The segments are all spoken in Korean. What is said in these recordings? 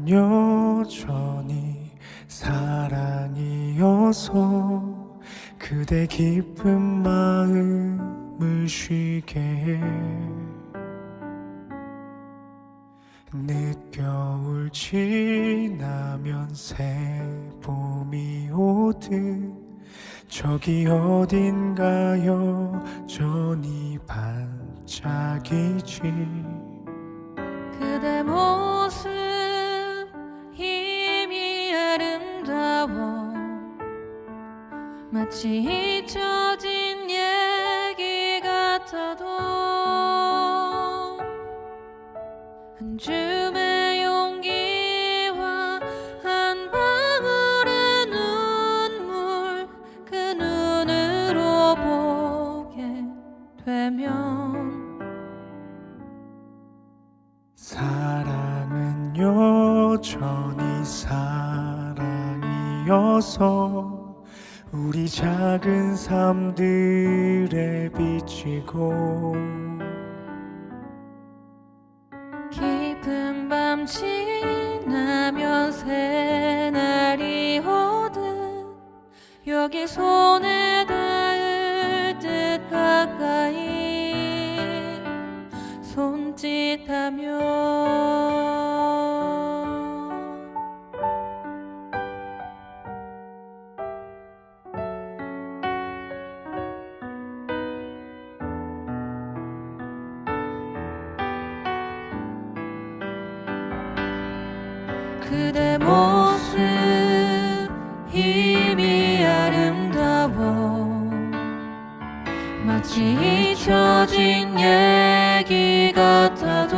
사랑은 여전히 사랑이어서 그대 기쁜 마음을 쉬게 해. 늦겨울 지나면 새 봄이 오듯 저기 어딘가 여전히 반짝이지. 그대 모습 힘이 아름다워 마치 잊혀진 얘기 같아도 한 줌의 용기와 한 방울의 눈물 그 눈으로 보게 되면 사랑은 여전히 사랑이어서 우리 작은 삶들에 비치고 깊은 밤 지나면 새날이 오듯 여기 손에 닿을 듯 가까이 손짓하며 그대 모습 힘이 아름다워 마치 잊혀진 얘기 같아도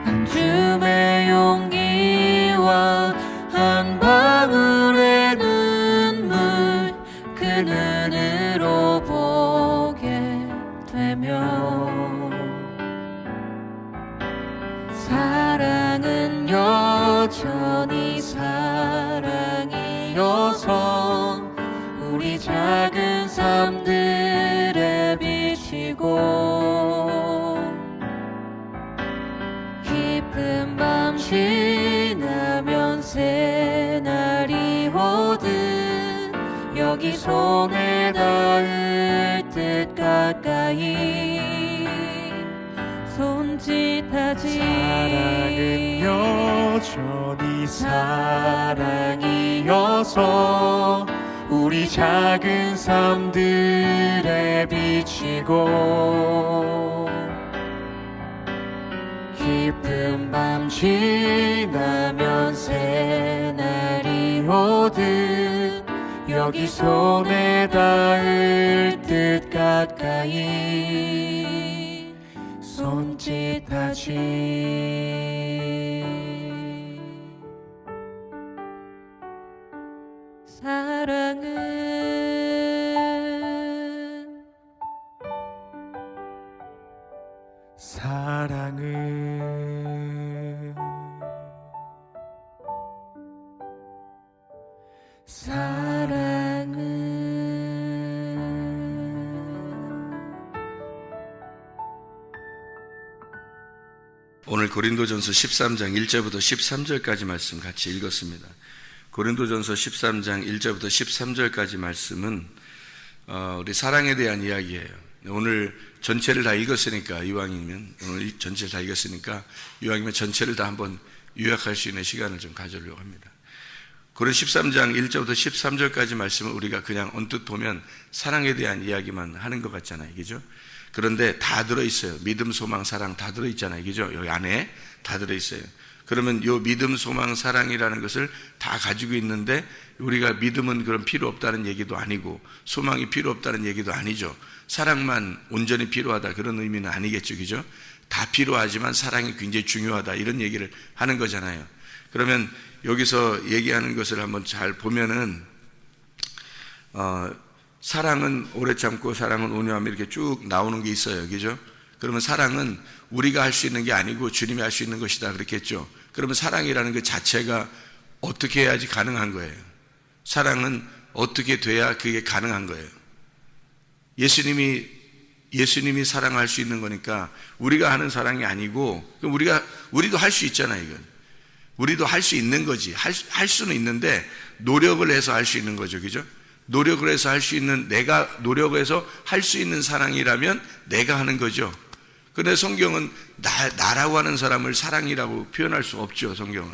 한 줌의 용기와 한 방울의 눈물 그 눈으로 보게 되면 사랑은 여전히 사랑이어서 우리 작은 삶들에 비치고 깊은 밤 지나면 새날이 오듯 여기 손에 닿을 듯 가까이 손짓하지. 사랑은 여전히 사랑이어서 우리 작은 삶들에 비치고 깊은 밤 지나면 새날이 오듯 여기 손에 닿을 듯 가까이 손짓하지. 사랑은 오늘 고린도전서 13장 1절부터 13절까지 말씀 같이 읽었습니다. 고린도전서 13장 1절부터 13절까지 말씀은 우리 사랑에 대한 이야기예요. 오늘 전체를 다 읽었으니까, 이왕이면 오늘 전체를 다 읽었으니까 이왕이면 전체를 다 한번 요약할 수 있는 시간을 좀 가져려고 합니다. 고린도 13장 1절부터 13절까지 말씀을 우리가 그냥 언뜻 보면 사랑에 대한 이야기만 하는 것 같잖아요, 그죠? 그런데 다 들어있어요. 믿음, 소망, 사랑 다 들어있잖아요, 그죠? 여기 안에 다 들어있어요. 그러면 요 믿음, 소망, 사랑이라는 것을 다 가지고 있는데, 우리가 믿음은 그런 필요 없다는 얘기도 아니고 소망이 필요 없다는 얘기도 아니죠. 사랑만 온전히 필요하다 그런 의미는 아니겠죠, 그죠? 다 필요하지만 사랑이 굉장히 중요하다 이런 얘기를 하는 거잖아요. 그러면 여기서 얘기하는 것을 한번 잘 보면은 사랑은 오래 참고 사랑은 온유함 이렇게 쭉 나오는 게 있어요, 그죠? 그러면 사랑은 우리가 할 수 있는 게 아니고 주님이 할 수 있는 것이다 그렇겠죠. 그러면 사랑이라는 그 자체가 어떻게 해야지 가능한 거예요? 사랑은 어떻게 돼야 그게 가능한 거예요? 예수님이 예수님이 사랑할 수 있는 거니까 우리가 하는 사랑이 아니고, 그럼 우리도 할 수 있잖아요. 이건 우리도 할 수 있는 거지. 할 수는 있는데 노력을 해서 할 수 있는 거죠. 그죠? 노력을 해서 할 수 있는, 내가 노력해서 할 수 있는 사랑이라면 내가 하는 거죠. 그런데 성경은 나라고 하는 사람을 사랑이라고 표현할 수 없죠. 성경은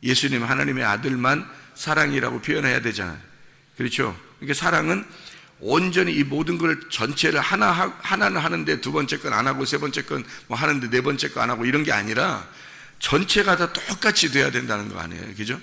예수님 하나님의 아들만 사랑이라고 표현해야 되잖아요. 그렇죠? 그러니까 사랑은 온전히 이 모든 걸 전체를 하나는 하는데 두 번째 건 안 하고 세 번째 건 뭐 하는데 네 번째 거 안 하고 이런 게 아니라 전체가 다 똑같이 돼야 된다는 거 아니에요. 그죠?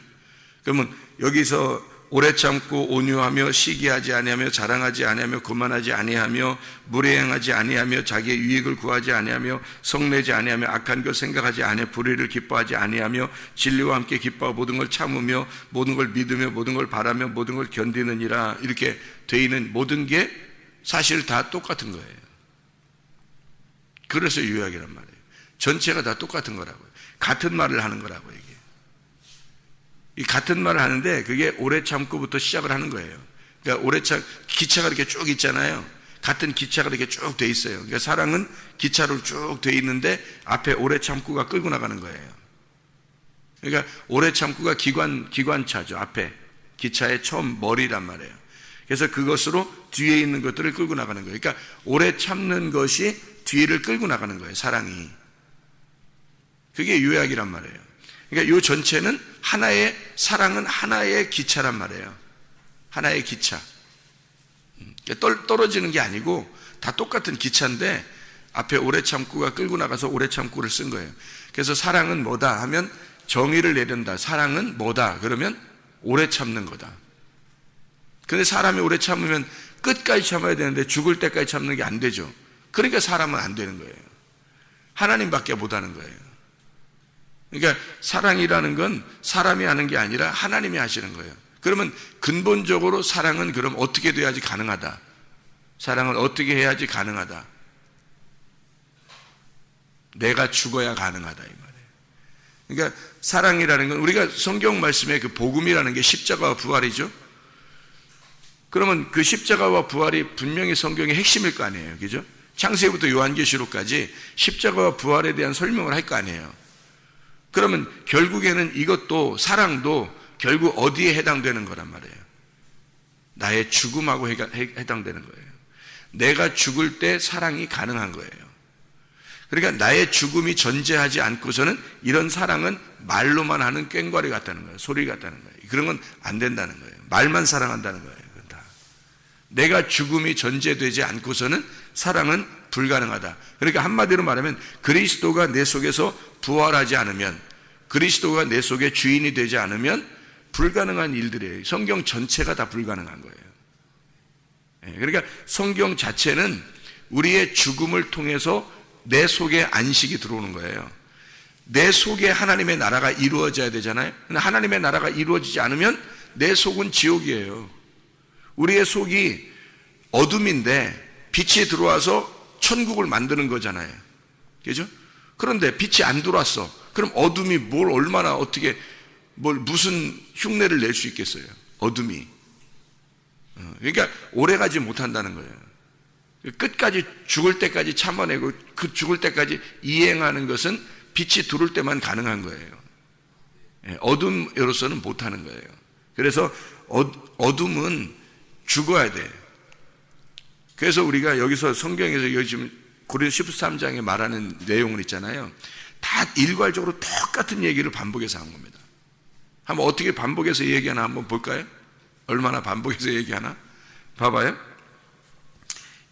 그러면 여기서 오래 참고 온유하며 시기하지 아니하며 자랑하지 아니하며 거만하지 아니하며 무례행하지 아니하며 자기의 유익을 구하지 아니하며 성내지 아니하며 악한 것 생각하지 아니하며 불의를 기뻐하지 아니하며 진리와 함께 기뻐하고 모든 걸 참으며 모든 걸 믿으며 모든 걸 바라며 모든 걸 견디느니라. 이렇게 돼 있는 모든 게 사실 다 똑같은 거예요. 그래서 요약이란 말이에요. 전체가 다 똑같은 거라고요. 같은 말을 하는 거라고. 이게 이 같은 말을 하는데 그게 오래 참고부터 시작을 하는 거예요. 그러니까 기차가 이렇게 쭉 있잖아요. 같은 기차가 이렇게 쭉 돼 있어요. 그러니까 사랑은 기차로 쭉 돼 있는데 앞에 오래 참고가 끌고 나가는 거예요. 그러니까 오래 참고가 기관차죠. 앞에 기차의 처음 머리란 말이에요. 그래서 그것으로 뒤에 있는 것들을 끌고 나가는 거예요. 그러니까 오래 참는 것이 뒤를 끌고 나가는 거예요. 사랑이. 그게 요약이란 말이에요. 그러니까 이 전체는 사랑은 하나의 기차란 말이에요. 하나의 기차. 떨어지는 게 아니고 다 똑같은 기차인데 앞에 오래 참고가 끌고 나가서 오래 참고를 쓴 거예요. 그래서 사랑은 뭐다 하면 정의를 내린다. 사랑은 뭐다 그러면 오래 참는 거다. 근데 사람이 오래 참으면 끝까지 참아야 되는데 죽을 때까지 참는 게 안 되죠. 그러니까 사람은 안 되는 거예요. 하나님밖에 못하는 거예요. 그러니까 사랑이라는 건 사람이 하는 게 아니라 하나님이 하시는 거예요. 그러면 근본적으로 사랑은 그럼 어떻게 돼야지 가능하다? 사랑은 어떻게 해야지 가능하다? 내가 죽어야 가능하다 이 말이에요. 그러니까 사랑이라는 건 우리가 성경 말씀에 그 복음이라는 게 십자가와 부활이죠. 그러면 그 십자가와 부활이 분명히 성경의 핵심일 거 아니에요. 그죠? 창세기부터 요한계시록까지 십자가와 부활에 대한 설명을 할 거 아니에요. 그러면 결국에는 이것도 사랑도 결국 어디에 해당되는 거란 말이에요. 나의 죽음하고 해당되는 거예요. 내가 죽을 때 사랑이 가능한 거예요. 그러니까 나의 죽음이 존재하지 않고서는 이런 사랑은 말로만 하는 꽹과리 같다는 거예요. 소리 같다는 거예요. 그런 건 안 된다는 거예요. 말만 사랑한다는 거예요. 그건 다. 내가 죽음이 존재되지 않고서는 사랑은 불가능하다. 그러니까 한마디로 말하면 그리스도가 내 속에서 부활하지 않으면, 그리스도가 내 속에 주인이 되지 않으면 불가능한 일들이에요. 성경 전체가 다 불가능한 거예요. 그러니까 성경 자체는 우리의 죽음을 통해서 내 속에 안식이 들어오는 거예요. 내 속에 하나님의 나라가 이루어져야 되잖아요. 근데 하나님의 나라가 이루어지지 않으면 내 속은 지옥이에요. 우리의 속이 어둠인데 빛이 들어와서 천국을 만드는 거잖아요. 그죠? 그런데 빛이 안 들어왔어. 그럼 어둠이 무슨 흉내를 낼 수 있겠어요? 어둠이. 그러니까 오래가지 못한다는 거예요. 끝까지 죽을 때까지 참아내고 그 죽을 때까지 이행하는 것은 빛이 들어올 때만 가능한 거예요. 어둠으로서는 못하는 거예요. 그래서 어둠은 죽어야 돼. 그래서 우리가 여기서 성경에서 요즘 고린도 13장에 말하는 내용을 있잖아요. 다 일괄적으로 똑같은 얘기를 반복해서 한 겁니다. 한번 어떻게 반복해서 얘기하나 한번 볼까요? 얼마나 반복해서 얘기하나? 봐봐요.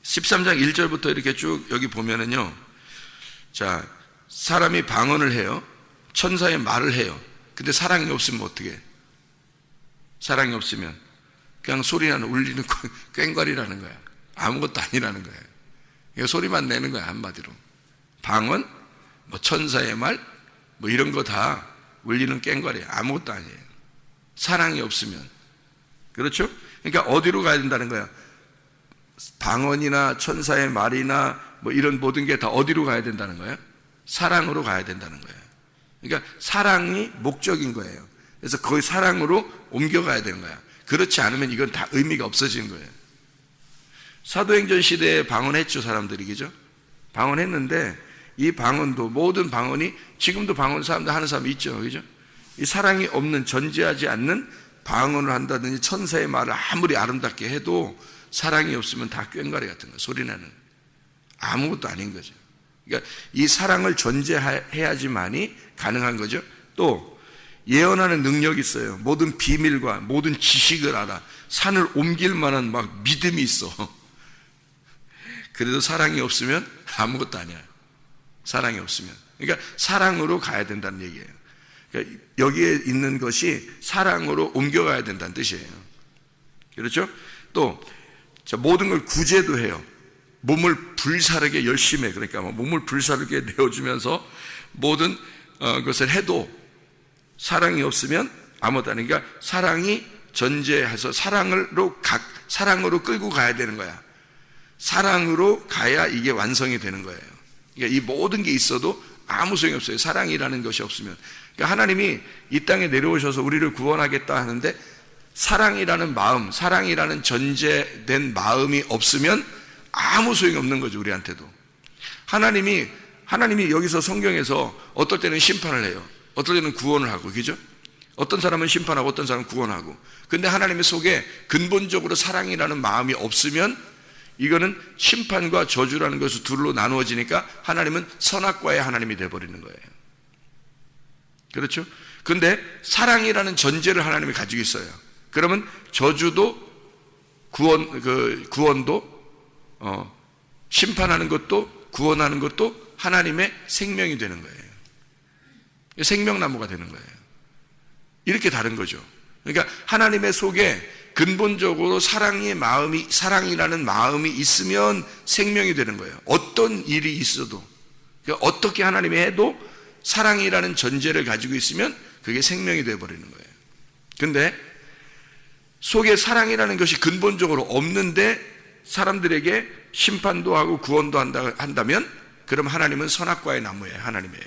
13장 1절부터 이렇게 쭉 여기 보면은요. 자, 사람이 방언을 해요. 천사의 말을 해요. 근데 사랑이 없으면 어떻게 해? 사랑이 없으면 그냥 소리나는 울리는 꽹과리라는 거야. 아무것도 아니라는 거예요. 이거 소리만 내는 거야. 한마디로 방언, 뭐 천사의 말, 뭐 이런 거 다 울리는 꽹과리, 아무것도 아니에요. 사랑이 없으면. 그렇죠? 그러니까 어디로 가야 된다는 거야? 방언이나 천사의 말이나 뭐 이런 모든 게 다 어디로 가야 된다는 거예요? 사랑으로 가야 된다는 거예요. 그러니까 사랑이 목적인 거예요. 그래서 거의 사랑으로 옮겨가야 되는 거야. 그렇지 않으면 이건 다 의미가 없어지는 거예요. 사도행전 시대에 방언했죠, 사람들이. 그죠? 방언했는데 이 방언도, 모든 방언이, 지금도 방언 사람들 하는 사람이 있죠. 그죠? 이 사랑이 없는, 전제하지 않는 방언을 한다든지 천사의 말을 아무리 아름답게 해도 사랑이 없으면 다 꽹과리 같은 거, 소리나는 아무것도 아닌 거죠. 그러니까 이 사랑을 전제해야지만이 가능한 거죠. 또 예언하는 능력이 있어요. 모든 비밀과 모든 지식을 알아. 산을 옮길 만한 막 믿음이 있어. 그래도 사랑이 없으면 아무것도 아니야. 사랑이 없으면. 그러니까 사랑으로 가야 된다는 얘기예요. 그러니까 여기에 있는 것이 사랑으로 옮겨가야 된다는 뜻이에요. 그렇죠? 또 모든 걸 구제도 해요. 몸을 불사르게 열심히 해. 그러니까 몸을 불사르게 내어주면서 모든 것을 해도 사랑이 없으면 아무것도 아니야. 그러니까 사랑이 전제해서 사랑으로 끌고 가야 되는 거야. 사랑으로 가야 이게 완성이 되는 거예요. 그러니까 이 모든 게 있어도 아무 소용이 없어요. 사랑이라는 것이 없으면. 그러니까 하나님이 이 땅에 내려오셔서 우리를 구원하겠다 하는데 사랑이라는 마음, 사랑이라는 전제된 마음이 없으면 아무 소용이 없는 거죠, 우리한테도. 하나님이 여기서 성경에서 어떨 때는 심판을 해요. 어떨 때는 구원을 하고, 그죠? 어떤 사람은 심판하고 어떤 사람은 구원하고. 근데 하나님의 속에 근본적으로 사랑이라는 마음이 없으면 이거는 심판과 저주라는 것을 둘로 나누어지니까 하나님은 선악과의 하나님이 되어버리는 거예요. 그렇죠? 근데 사랑이라는 전제를 하나님이 가지고 있어요. 그러면 저주도 구원도 심판하는 것도 구원하는 것도 하나님의 생명이 되는 거예요. 생명나무가 되는 거예요. 이렇게 다른 거죠. 그러니까 하나님의 속에 근본적으로 사랑이라는 마음이 있으면 생명이 되는 거예요. 어떤 일이 있어도, 그러니까 어떻게 하나님이 해도 사랑이라는 전제를 가지고 있으면 그게 생명이 되어버리는 거예요. 근데 속에 사랑이라는 것이 근본적으로 없는데 사람들에게 심판도 하고 구원도 한다면 그럼 하나님은 선악과의 나무예요. 하나님이에요.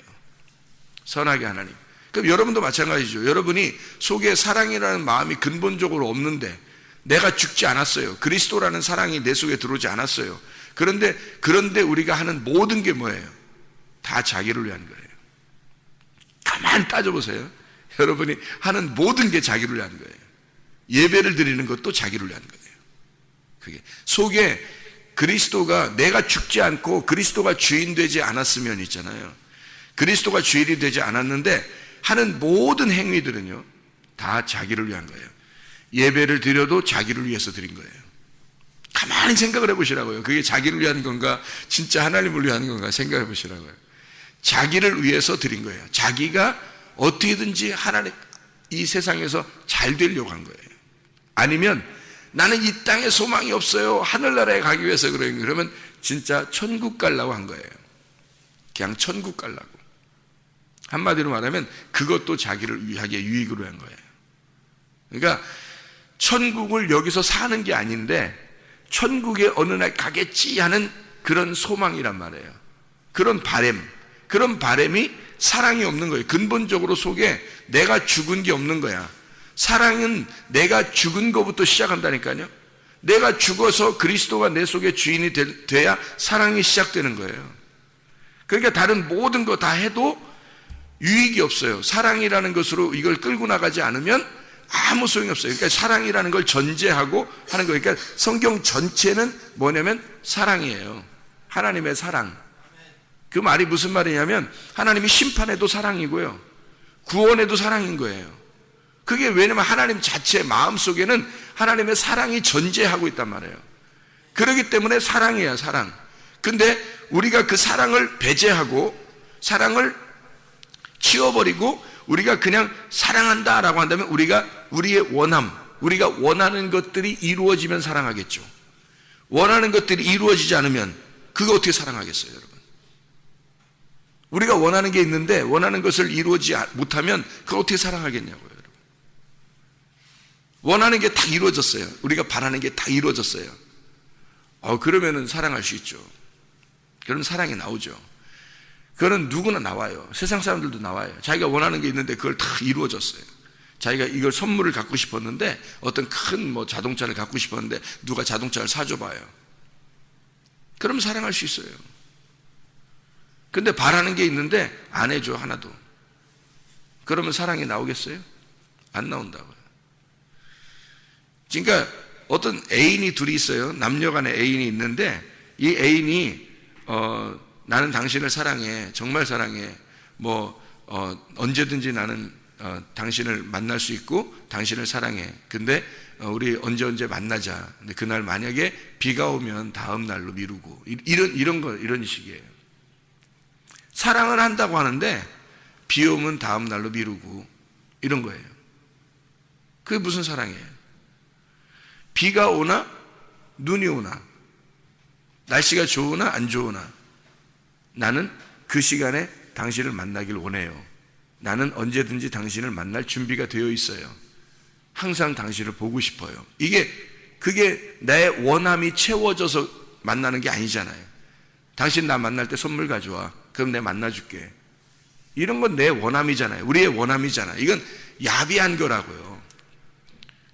선악의 하나님. 그럼 여러분도 마찬가지죠. 여러분이 속에 사랑이라는 마음이 근본적으로 없는데 내가 죽지 않았어요. 그리스도라는 사랑이 내 속에 들어오지 않았어요. 그런데 우리가 하는 모든 게 뭐예요? 다 자기를 위한 거예요. 가만히 따져보세요. 여러분이 하는 모든 게 자기를 위한 거예요. 예배를 드리는 것도 자기를 위한 거예요. 그게 속에 그리스도가, 내가 죽지 않고 그리스도가 주인 되지 않았으면 있잖아요. 그리스도가 주인이 되지 않았는데 하는 모든 행위들은요 다 자기를 위한 거예요. 예배를 드려도 자기를 위해서 드린 거예요. 가만히 생각을 해보시라고요. 그게 자기를 위한 건가 진짜 하나님을 위한 건가 생각해 보시라고요. 자기를 위해서 드린 거예요. 자기가 어떻게든지 하나님 이 세상에서 잘 되려고 한 거예요. 아니면 나는 이 땅에 소망이 없어요. 하늘나라에 가기 위해서 그러면 진짜 천국 가려고 한 거예요. 그냥 천국 가려고. 한마디로 말하면 그것도 자기를 위하게 유익으로 한 거예요. 그러니까 천국을 여기서 사는 게 아닌데 천국에 어느 날 가겠지 하는 그런 소망이란 말이에요. 그런 바람이 사랑이 없는 거예요. 근본적으로 속에 내가 죽은 게 없는 거야. 사랑은 내가 죽은 것부터 시작한다니까요. 내가 죽어서 그리스도가 내 속에 주인이 돼야 사랑이 시작되는 거예요. 그러니까 다른 모든 거 다 해도 유익이 없어요. 사랑이라는 것으로 이걸 끌고 나가지 않으면 아무 소용이 없어요. 그러니까 사랑이라는 걸 전제하고 하는 거예요. 그러니까 성경 전체는 뭐냐면 사랑이에요. 하나님의 사랑. 그 말이 무슨 말이냐면 하나님이 심판해도 사랑이고요. 구원해도 사랑인 거예요. 그게 왜냐면 하나님 자체 마음속에는 하나님의 사랑이 전제하고 있단 말이에요. 그렇기 때문에 사랑이에요, 사랑. 근데 우리가 그 사랑을 배제하고 사랑을 치워버리고 우리가 그냥 사랑한다라고 한다면 우리의 우리가 원하는 것들이 이루어지면 사랑하겠죠. 원하는 것들이 이루어지지 않으면 그거 어떻게 사랑하겠어요, 여러분? 우리가 원하는 게 있는데 원하는 것을 이루어지지 못하면 그걸 어떻게 사랑하겠냐고요, 여러분. 원하는 게 다 이루어졌어요. 우리가 바라는 게 다 이루어졌어요. 그러면은 사랑할 수 있죠. 그럼 사랑이 나오죠. 그거는 누구나 나와요. 세상 사람들도 나와요. 자기가 원하는 게 있는데 그걸 다 이루어졌어요. 자기가 이걸 선물을 갖고 싶었는데 어떤 큰 자동차를 갖고 싶었는데 누가 자동차를 사줘봐요. 그럼 사랑할 수 있어요. 근데 바라는 게 있는데 안 해줘, 하나도. 그러면 사랑이 나오겠어요? 안 나온다고요. 그러니까 어떤 애인이 둘이 있어요. 남녀 간에 애인이 있는데 이 애인이 나는 당신을 사랑해, 정말 사랑해, 언제든지 나는 당신을 만날 수 있고 당신을 사랑해. 근데 우리 언제 만나자. 근데 그날 만약에 비가 오면 다음 날로 미루고, 이런 식이에요. 사랑을 한다고 하는데 비 오면 다음 날로 미루고, 이런 거예요. 그게 무슨 사랑이에요? 비가 오나 눈이 오나 날씨가 좋으나 안 좋으나 나는 그 시간에 당신을 만나길 원해요. 나는 언제든지 당신을 만날 준비가 되어 있어요. 항상 당신을 보고 싶어요. 그게 나의 원함이 채워져서 만나는 게 아니잖아요. 당신 나 만날 때 선물 가져와. 그럼 내가 만나줄게. 이런 건 내 원함이잖아요. 우리의 원함이잖아요. 이건 야비한 거라고요.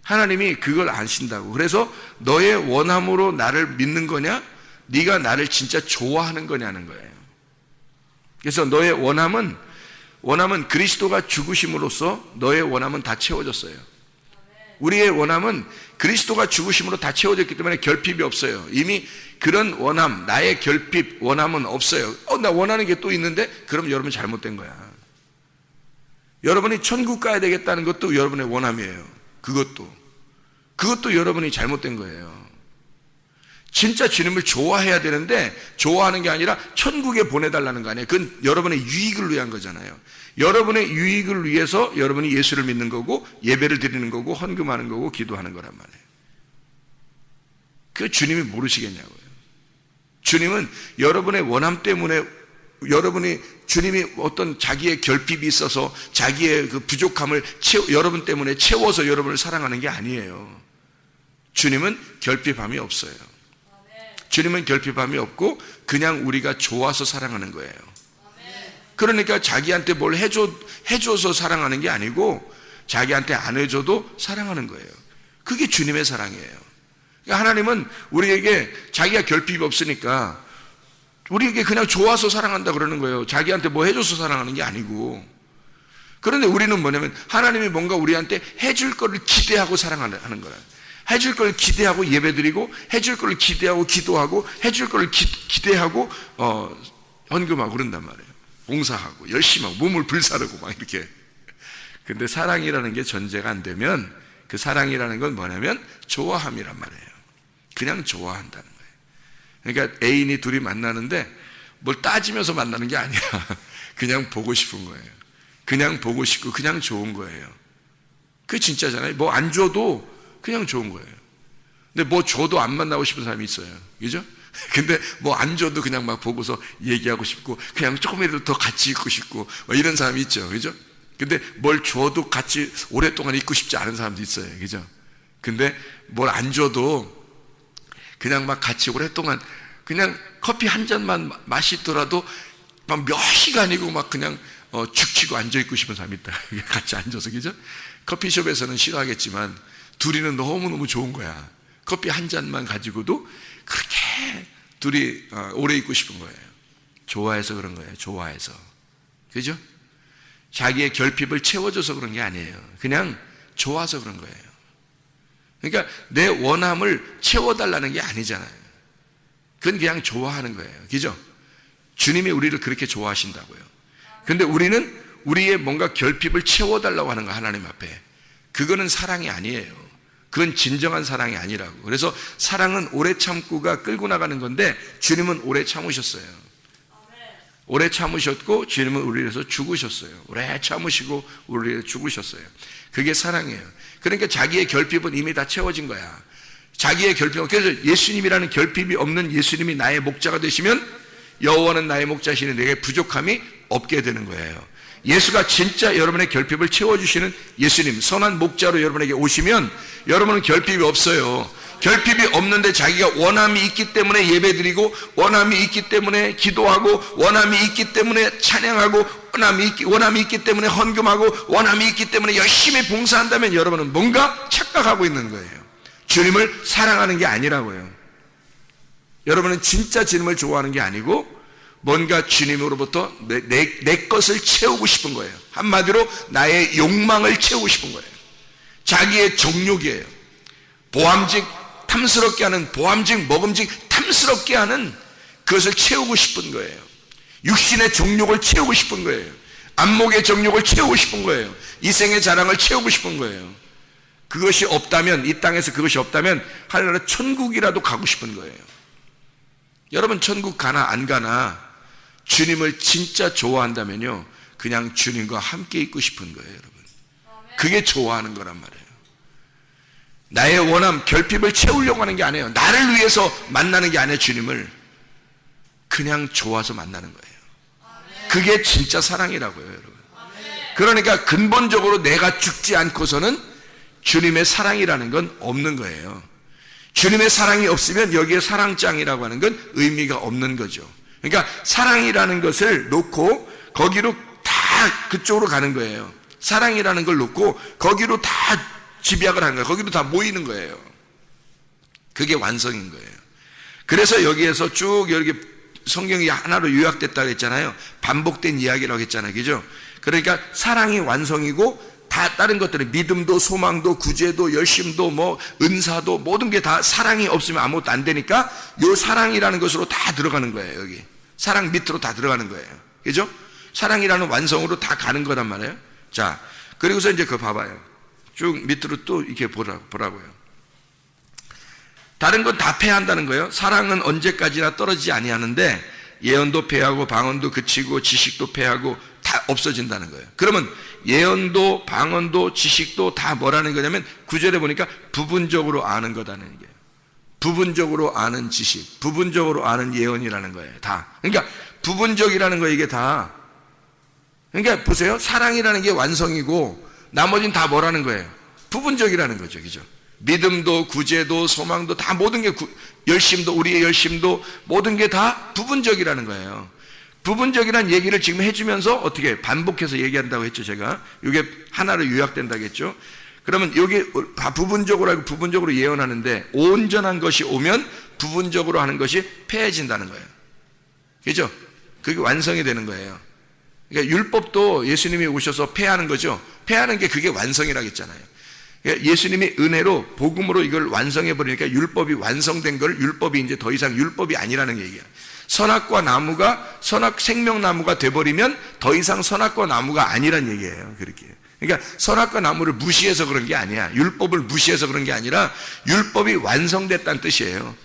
하나님이 그걸 아신다고. 그래서 너의 원함으로 나를 믿는 거냐? 네가 나를 진짜 좋아하는 거냐는 거예요. 그래서 너의 원함은 그리스도가 죽으심으로써 너의 원함은 다 채워졌어요. 우리의 원함은 그리스도가 죽으심으로 다 채워졌기 때문에 결핍이 없어요. 이미 그런 원함, 나의 결핍, 원함은 없어요. 나 원하는 게 또 있는데? 그럼 여러분 잘못된 거야. 여러분이 천국 가야 되겠다는 것도 여러분의 원함이에요. 그것도 여러분이 잘못된 거예요. 진짜 주님을 좋아해야 되는데 좋아하는 게 아니라 천국에 보내달라는 거 아니에요. 그건 여러분의 유익을 위한 거잖아요. 여러분의 유익을 위해서 여러분이 예수를 믿는 거고 예배를 드리는 거고 헌금하는 거고 기도하는 거란 말이에요. 그 주님이 모르시겠냐고요. 주님은 여러분의 원함 때문에 주님이 어떤 자기의 결핍이 있어서 자기의 그 부족함을 여러분 때문에 채워서 여러분을 사랑하는 게 아니에요. 주님은 결핍함이 없어요. 주님은 결핍함이 없고 그냥 우리가 좋아서 사랑하는 거예요. 그러니까 자기한테 뭘 해줘서 사랑하는 게 아니고 자기한테 안 해줘도 사랑하는 거예요. 그게 주님의 사랑이에요. 그러니까 하나님은 우리에게 자기가 결핍이 없으니까 우리에게 그냥 좋아서 사랑한다 그러는 거예요. 자기한테 뭐 해줘서 사랑하는 게 아니고. 그런데 우리는 뭐냐면 하나님이 뭔가 우리한테 해줄 거를 기대하고 사랑하는 거예요. 해줄 걸 기대하고 예배드리고 해줄 걸 기대하고 기도하고 해줄 걸 기대하고 헌금하고 그런단 말이에요. 봉사하고 열심히 하고 몸을 불사르고 막 이렇게. 근데 사랑이라는 게 전제가 안 되면 그 사랑이라는 건 뭐냐면 좋아함이란 말이에요. 그냥 좋아한다는 거예요. 그러니까 애인이 둘이 만나는데 뭘 따지면서 만나는 게 아니야. 그냥 보고 싶은 거예요. 그냥 보고 싶고 그냥 좋은 거예요. 그게 진짜잖아요. 뭐 안 줘도 그냥 좋은 거예요. 근데 뭐 줘도 안 만나고 싶은 사람이 있어요. 그죠? 근데 뭐 안 줘도 그냥 막 보고서 얘기하고 싶고 그냥 조금이라도 더 같이 있고 싶고 뭐 이런 사람이 있죠. 그죠? 근데 뭘 줘도 같이 오랫동안 있고 싶지 않은 사람도 있어요. 그죠? 근데 뭘 안 줘도 그냥 막 같이 오랫동안 그냥 커피 한 잔만 마시더라도 막 몇 시간이고 막 그냥 죽치고 앉아있고 싶은 사람이 있다. 같이 앉아서. 그죠? 커피숍에서는 싫어하겠지만 둘이는 너무너무 좋은 거야. 커피 한 잔만 가지고도 그렇게 둘이 오래 있고 싶은 거예요. 좋아해서 그런 거예요. 좋아해서. 그죠? 자기의 결핍을 채워줘서 그런 게 아니에요. 그냥 좋아서 그런 거예요. 그러니까 내 원함을 채워달라는 게 아니잖아요. 그건 그냥 좋아하는 거예요. 그죠? 주님이 우리를 그렇게 좋아하신다고요. 근데 우리는 우리의 뭔가 결핍을 채워달라고 하는 거, 하나님 앞에. 그거는 사랑이 아니에요. 그건 진정한 사랑이 아니라고. 그래서 사랑은 오래 참고가 끌고 나가는 건데 주님은 오래 참으셨어요. 오래 참으셨고 주님은 우리를 위해서 죽으셨어요. 오래 참으시고 우리를 위해서 죽으셨어요. 그게 사랑이에요. 그러니까 자기의 결핍은 이미 다 채워진 거야. 자기의 결핍은, 그래서 예수님이라는 결핍이 없는 예수님이 나의 목자가 되시면 여호와는 나의 목자시니 내게 부족함이 없게 되는 거예요. 예수가 진짜 여러분의 결핍을 채워주시는 예수님, 선한 목자로 여러분에게 오시면 여러분은 결핍이 없어요. 결핍이 없는데 자기가 원함이 있기 때문에 예배드리고 원함이 있기 때문에 기도하고 원함이 있기 때문에 찬양하고 원함이 있기 때문에 헌금하고 원함이 있기 때문에 열심히 봉사한다면 여러분은 뭔가 착각하고 있는 거예요. 주님을 사랑하는 게 아니라고요. 여러분은 진짜 주님을 좋아하는 게 아니고 뭔가 주님으로부터 내 것을 채우고 싶은 거예요. 한마디로 나의 욕망을 채우고 싶은 거예요. 자기의 정욕이에요. 보암직 탐스럽게 하는, 보암직 먹음직 탐스럽게 하는 그것을 채우고 싶은 거예요. 육신의 정욕을 채우고 싶은 거예요. 안목의 정욕을 채우고 싶은 거예요. 이생의 자랑을 채우고 싶은 거예요. 그것이 없다면, 이 땅에서 그것이 없다면 하늘나라 천국이라도 가고 싶은 거예요. 여러분 천국 가나 안 가나 주님을 진짜 좋아한다면요, 그냥 주님과 함께 있고 싶은 거예요. 여러분, 그게 좋아하는 거란 말이에요. 나의 원함, 결핍을 채우려고 하는 게 아니에요. 나를 위해서 만나는 게 아니에요. 주님을 그냥 좋아서 만나는 거예요. 그게 진짜 사랑이라고요, 여러분. 그러니까 근본적으로 내가 죽지 않고서는 주님의 사랑이라는 건 없는 거예요. 주님의 사랑이 없으면 여기에 사랑장이라고 하는 건 의미가 없는 거죠. 그러니까 사랑이라는 것을 놓고 거기로 다 그쪽으로 가는 거예요. 사랑이라는 걸 놓고 거기로 다 집약을 하는 거예요. 거기로 다 모이는 거예요. 그게 완성인 거예요. 그래서 여기에서 쭉 이렇게 성경이 하나로 요약됐다고 했잖아요. 반복된 이야기라고 했잖아요. 그죠? 그러니까 사랑이 완성이고 다 다른 것들은 믿음도 소망도 구제도 열심도 뭐 은사도 모든 게 다 사랑이 없으면 아무것도 안 되니까 요 사랑이라는 것으로 다 들어가는 거예요. 여기 사랑 밑으로 다 들어가는 거예요. 그죠? 사랑이라는 완성으로 다 가는 거란 말이에요. 자, 그리고서 이제 그거 봐봐요. 쭉 밑으로 또 이렇게 보라고요. 다른 건 다 패한다는 거예요. 사랑은 언제까지나 떨어지지 아니하는데 예언도 패하고 방언도 그치고 지식도 패하고 다 없어진다는 거예요. 그러면 예언도 방언도 지식도 다 뭐라는 거냐면 9절에 보니까 부분적으로 아는 거다는 얘기예요. 부분적으로 아는 지식, 부분적으로 아는 예언이라는 거예요. 다. 그러니까 부분적이라는 거 이게 다. 그러니까 보세요. 사랑이라는 게 완성이고 나머지는 다 뭐라는 거예요? 부분적이라는 거죠. 그죠? 믿음도 구제도 소망도 다 모든 게 열심도 우리의 열심도 모든 게 다 부분적이라는 거예요. 부분적이라는 얘기를 지금 해주면서 어떻게 반복해서 얘기한다고 했죠. 제가 이게 하나로 요약된다고 했죠. 그러면 여기 부분적으로 하고 부분적으로 예언하는데 온전한 것이 오면 부분적으로 하는 것이 패해진다는 거예요. 그죠? 그게 완성이 되는 거예요. 그러니까 율법도 예수님이 오셔서 패하는 거죠. 패하는 게 그게 완성이라고 했잖아요. 예수님이 은혜로 복음으로 이걸 완성해 버리니까 율법이 완성된 걸 율법이 이제 더 이상 율법이 아니라는 얘기예요. 선악과 나무가 선악 생명나무가 돼 버리면 더 이상 선악과 나무가 아니란 얘기예요. 그렇게. 그러니까 선악과 나무를 무시해서 그런 게 아니야. 율법을 무시해서 그런 게 아니라 율법이 완성됐다는 뜻이에요.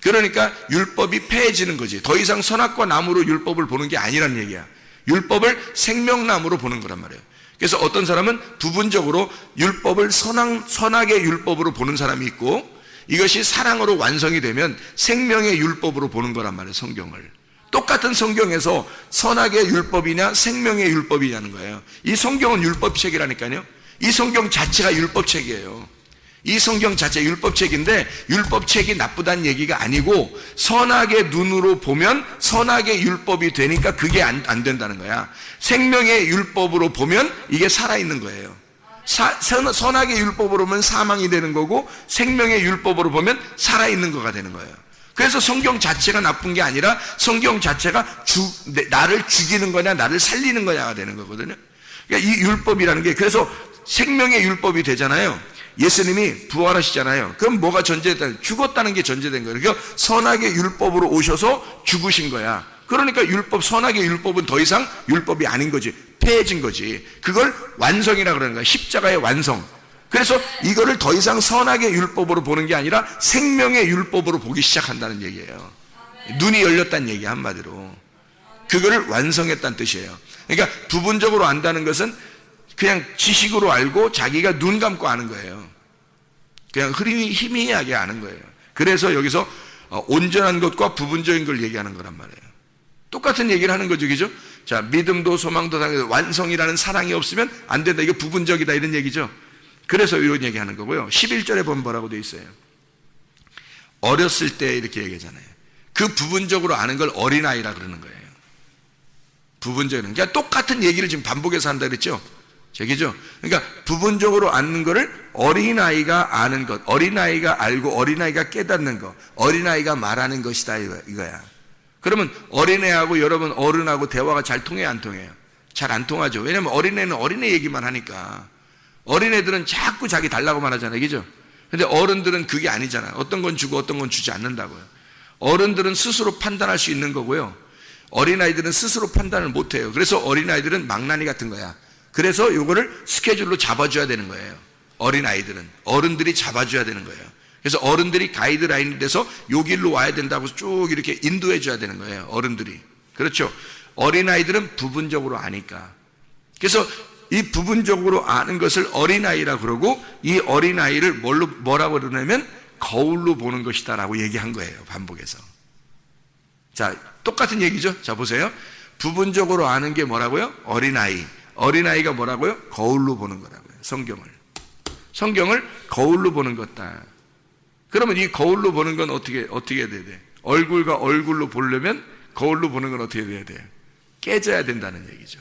그러니까 율법이 패해지는 거지. 더 이상 선악과 나무로 율법을 보는 게 아니란 얘기야. 율법을 생명나무로 보는 거란 말이에요. 그래서 어떤 사람은 부분적으로 율법을 선악의 율법으로 보는 사람이 있고 이것이 사랑으로 완성이 되면 생명의 율법으로 보는 거란 말이에요. 성경을. 똑같은 성경에서 선악의 율법이냐 생명의 율법이냐는 거예요. 이 성경은 율법책이라니까요. 이 성경 자체가 율법책이에요. 이 성경 자체 율법책인데 율법책이 나쁘다는 얘기가 아니고 선악의 눈으로 보면 선악의 율법이 되니까 그게 안 된다는 거야. 생명의 율법으로 보면 이게 살아있는 거예요. 선악의 율법으로 보면 사망이 되는 거고 생명의 율법으로 보면 살아있는 거가 되는 거예요. 그래서 성경 자체가 나쁜 게 아니라 성경 자체가 나를 죽이는 거냐 나를 살리는 거냐가 되는 거거든요. 그러니까 이 율법이라는 게 그래서 생명의 율법이 되잖아요. 예수님이 부활하시잖아요. 그럼 뭐가 전제됐다? 죽었다는 게 전제된 거예요. 그러니까 선악의 율법으로 오셔서 죽으신 거야. 그러니까 선악의 율법은 더 이상 율법이 아닌 거지. 폐해진 거지. 그걸 완성이라 그러는 거야. 십자가의 완성. 그래서 이거를 더 이상 선악의 율법으로 보는 게 아니라 생명의 율법으로 보기 시작한다는 얘기예요. 눈이 열렸다는 얘기 한마디로. 그거를 완성했다는 뜻이에요. 그러니까 부분적으로 안다는 것은 그냥 지식으로 알고 자기가 눈 감고 아는 거예요. 그냥 희미하게 아는 거예요. 그래서 여기서 온전한 것과 부분적인 걸 얘기하는 거란 말이에요. 똑같은 얘기를 하는 거죠. 그죠? 자, 믿음도 소망도 완성이라는 사랑이 없으면 안 된다. 이거 부분적이다 이런 얘기죠. 그래서 이런 얘기 하는 거고요. 11절에 보면 뭐라고 되어 있어요? 어렸을 때 이렇게 얘기하잖아요. 그 부분적으로 아는 걸 어린아이라 그러는 거예요. 부분적인. 그러니까 똑같은 얘기를 지금 반복해서 한다 그랬죠? 저기죠. 그러니까 부분적으로 아는 거를 어린아이가 아는 것, 어린아이가 알고 어린아이가 깨닫는 것, 어린아이가 말하는 것이다 이거야. 그러면 어린애하고 여러분 어른하고 대화가 잘 통해요, 안 통해요? 잘 안 통하죠. 왜냐면 어린애는 어린애 얘기만 하니까. 어린애들은 자꾸 자기 달라고 말하잖아요, 그죠? 근데 어른들은 그게 아니잖아요. 어떤 건 주고 어떤 건 주지 않는다고요. 어른들은 스스로 판단할 수 있는 거고요. 어린아이들은 스스로 판단을 못해요. 그래서 어린아이들은 망나니 같은 거야. 그래서 요거를 스케줄로 잡아줘야 되는 거예요. 어린아이들은. 어른들이 잡아줘야 되는 거예요. 그래서 어른들이 가이드라인이 돼서 요 길로 와야 된다고 쭉 이렇게 인도해 줘야 되는 거예요. 어른들이. 그렇죠. 어린아이들은 부분적으로 아니까. 그래서 이 부분적으로 아는 것을 어린아이라 그러고, 이 어린아이를 뭐라고 그러냐면 거울로 보는 것이다 라고 얘기한 거예요. 반복해서. 자, 똑같은 얘기죠. 자, 보세요. 부분적으로 아는 게 뭐라고요? 어린아이. 어린아이가 뭐라고요? 거울로 보는 거라고요. 성경을 거울로 보는 것다. 그러면 이 거울로 보는 건 어떻게 해야 돼? 얼굴과 얼굴로 보려면 거울로 보는 건 어떻게 해야 돼요? 깨져야 된다는 얘기죠.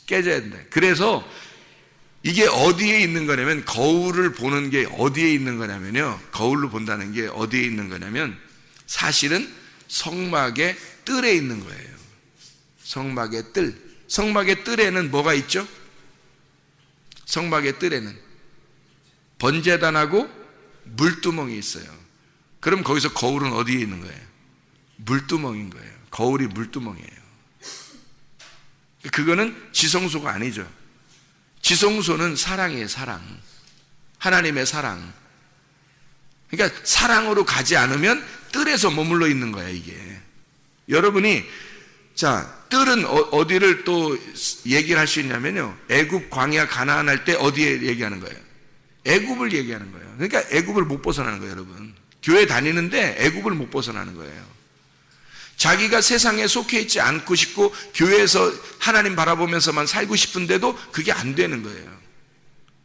깨져야 된다. 그래서 이게 어디에 있는 거냐면, 거울을 보는 게 어디에 있는 거냐면요, 거울로 본다는 게 어디에 있는 거냐면 사실은 성막의 뜰에 있는 거예요. 성막의 뜰. 성막의 뜰에는 뭐가 있죠? 성막의 뜰에는 번제단하고 물두멍이 있어요. 그럼 거기서 거울은 어디에 있는 거예요? 물두멍인 거예요. 거울이 물두멍이에요. 그거는 지성소가 아니죠. 지성소는 사랑이에요. 사랑. 하나님의 사랑. 그러니까 사랑으로 가지 않으면 뜰에서 머물러 있는 거야, 이게. 여러분이, 자, 뜰은 어디를 또 얘기를 할 수 있냐면요, 애굽 광야 가나안 할 때 어디에 얘기하는 거예요? 애굽을 얘기하는 거예요. 그러니까 애굽을 못 벗어나는 거예요, 여러분. 교회 다니는데 애굽을 못 벗어나는 거예요. 자기가 세상에 속해 있지 않고 싶고 교회에서 하나님 바라보면서만 살고 싶은데도 그게 안 되는 거예요.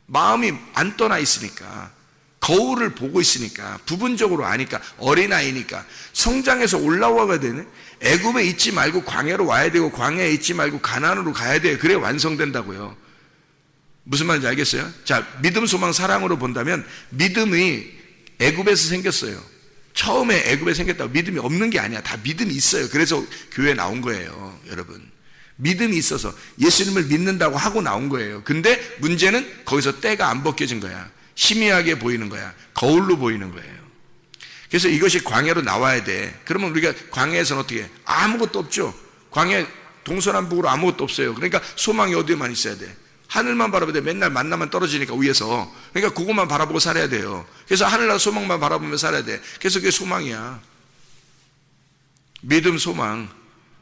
마음이 안 떠나 있으니까, 거울을 보고 있으니까, 부분적으로 아니까, 어린아이니까 성장해서 올라와야 되네. 애굽에 있지 말고 광야로 와야 되고, 광야에 있지 말고 가나안으로 가야 돼요. 그래 완성된다고요. 무슨 말인지 알겠어요? 자, 믿음, 소망, 사랑으로 본다면 믿음이 애굽에서 생겼어요. 처음에 애굽에 생겼다고 믿음이 없는 게 아니야. 다 믿음이 있어요. 그래서 교회에 나온 거예요, 여러분. 믿음이 있어서 예수님을 믿는다고 하고 나온 거예요. 근데 문제는 거기서 때가 안 벗겨진 거야. 희미하게 보이는 거야. 거울로 보이는 거예요. 그래서 이것이 광야로 나와야 돼. 그러면 우리가 광야에서는 어떻게 해? 아무것도 없죠. 광야 동서남북으로 아무것도 없어요. 그러니까 소망이 어디에만 있어야 돼? 하늘만 바라보면 돼. 맨날 만나만 떨어지니까 위에서. 그러니까 그것만 바라보고 살아야 돼요. 그래서 하늘나라 소망만 바라보며 살아야 돼. 그래서 그게 소망이야. 믿음, 소망.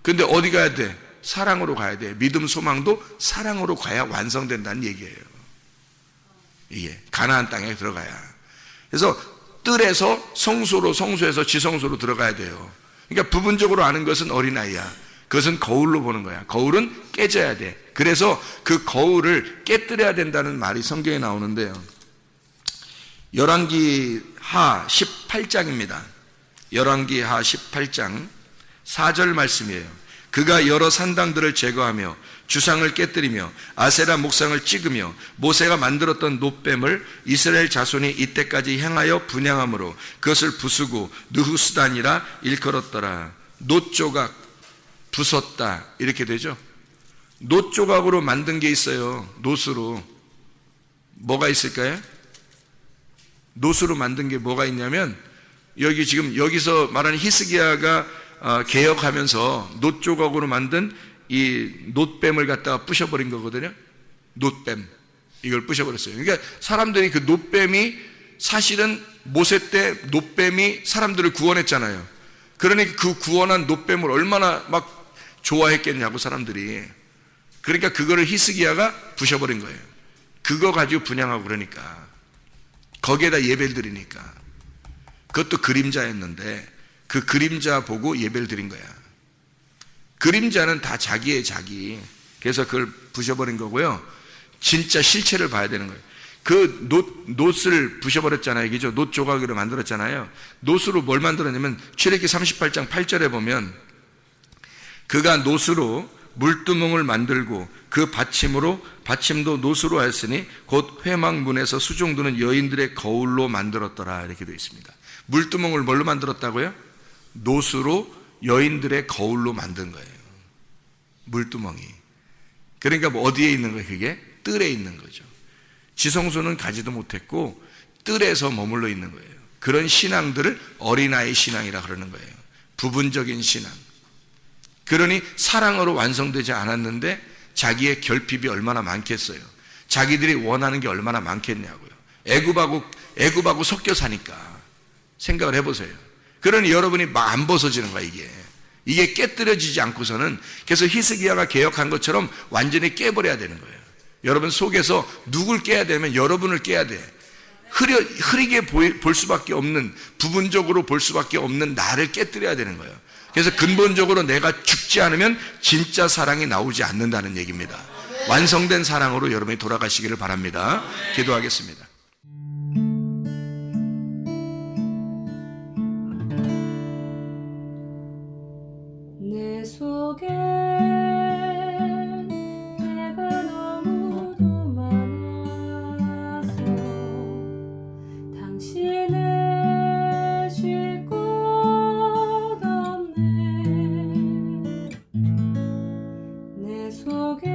근데 어디 가야 돼? 사랑으로 가야 돼. 믿음, 소망도 사랑으로 가야 완성된다는 얘기예요. 이게 가나안 땅에 들어가야. 그래서 뜰에서 성소로, 성소에서 지성소로 들어가야 돼요. 그러니까 부분적으로 아는 것은 어린아이야. 그것은 거울로 보는 거야. 거울은 깨져야 돼. 그래서 그 거울을 깨뜨려야 된다는 말이 성경에 나오는데요, 열왕기하 18장입니다. 열왕기하 18장 4절 말씀이에요. 그가 여러 산당들을 제거하며 주상을 깨뜨리며 아세라 목상을 찍으며 모세가 만들었던 놋뱀을 이스라엘 자손이 이때까지 향하여 분향함으로 그것을 부수고 느후스단이라 일컬었더라. 놋조각 부쉈다, 이렇게 되죠. 놋조각으로 만든 게 있어요. 놋으로. 뭐가 있을까요? 놋으로 만든 게 뭐가 있냐면, 여기 지금 여기서 말하는 히스기야가 개혁하면서 놋조각으로 만든 이 놋뱀을 갖다가 부셔버린 거거든요. 놋뱀, 이걸 부셔버렸어요. 그러니까 사람들이 그 놋뱀이, 사실은 모세 때 놋뱀이 사람들을 구원했잖아요. 그러니까 그 구원한 놋뱀을 얼마나 막 좋아했겠냐고, 사람들이. 그러니까 그거를 히스기야가 부셔버린 거예요. 그거 가지고 분향하고 그러니까, 거기에다 예배를 드리니까. 그것도 그림자였는데 그 그림자 보고 예배를 드린 거야. 그림자는 다 자기의 자기. 그래서 그걸 부셔버린 거고요. 진짜 실체를 봐야 되는 거예요. 그 놋을 부셔버렸잖아요. 그죠? 놋 조각으로 만들었잖아요. 놋으로 뭘 만들었냐면 출애굽기 38장 8절에 보면, 그가 놋으로 물두멍을 만들고 그 받침도 노수로 하였으니 곧 회막문에서 수종드는 여인들의 거울로 만들었더라. 이렇게 되어 있습니다. 물두멍을 뭘로 만들었다고요? 노수로 여인들의 거울로 만든 거예요. 물두멍이. 그러니까 뭐 어디에 있는 거예요? 그게 뜰에 있는 거죠. 지성소는 가지도 못했고 뜰에서 머물러 있는 거예요. 그런 신앙들을 어린아이 신앙이라 그러는 거예요. 부분적인 신앙. 그러니 사랑으로 완성되지 않았는데 자기의 결핍이 얼마나 많겠어요. 자기들이 원하는 게 얼마나 많겠냐고요. 애굽하고 섞여 사니까 생각을 해보세요. 그러니 여러분이 막 안 벗어지는 거야. 이게 깨뜨려지지 않고서는 계속 히스기야가 개혁한 것처럼 완전히 깨버려야 되는 거예요. 여러분 속에서 누굴 깨야 되면 여러분을 깨야 돼. 흐리게 볼 수밖에 없는, 부분적으로 볼 수밖에 없는 나를 깨뜨려야 되는 거예요. 그래서 근본적으로 내가 죽지 않으면 진짜 사랑이 나오지 않는다는 얘기입니다. 완성된 사랑으로 여러분이 돌아가시기를 바랍니다. 기도하겠습니다. 내 속에 내가 너무도 많아서 당신을 쉴 곳 없네. 내 속에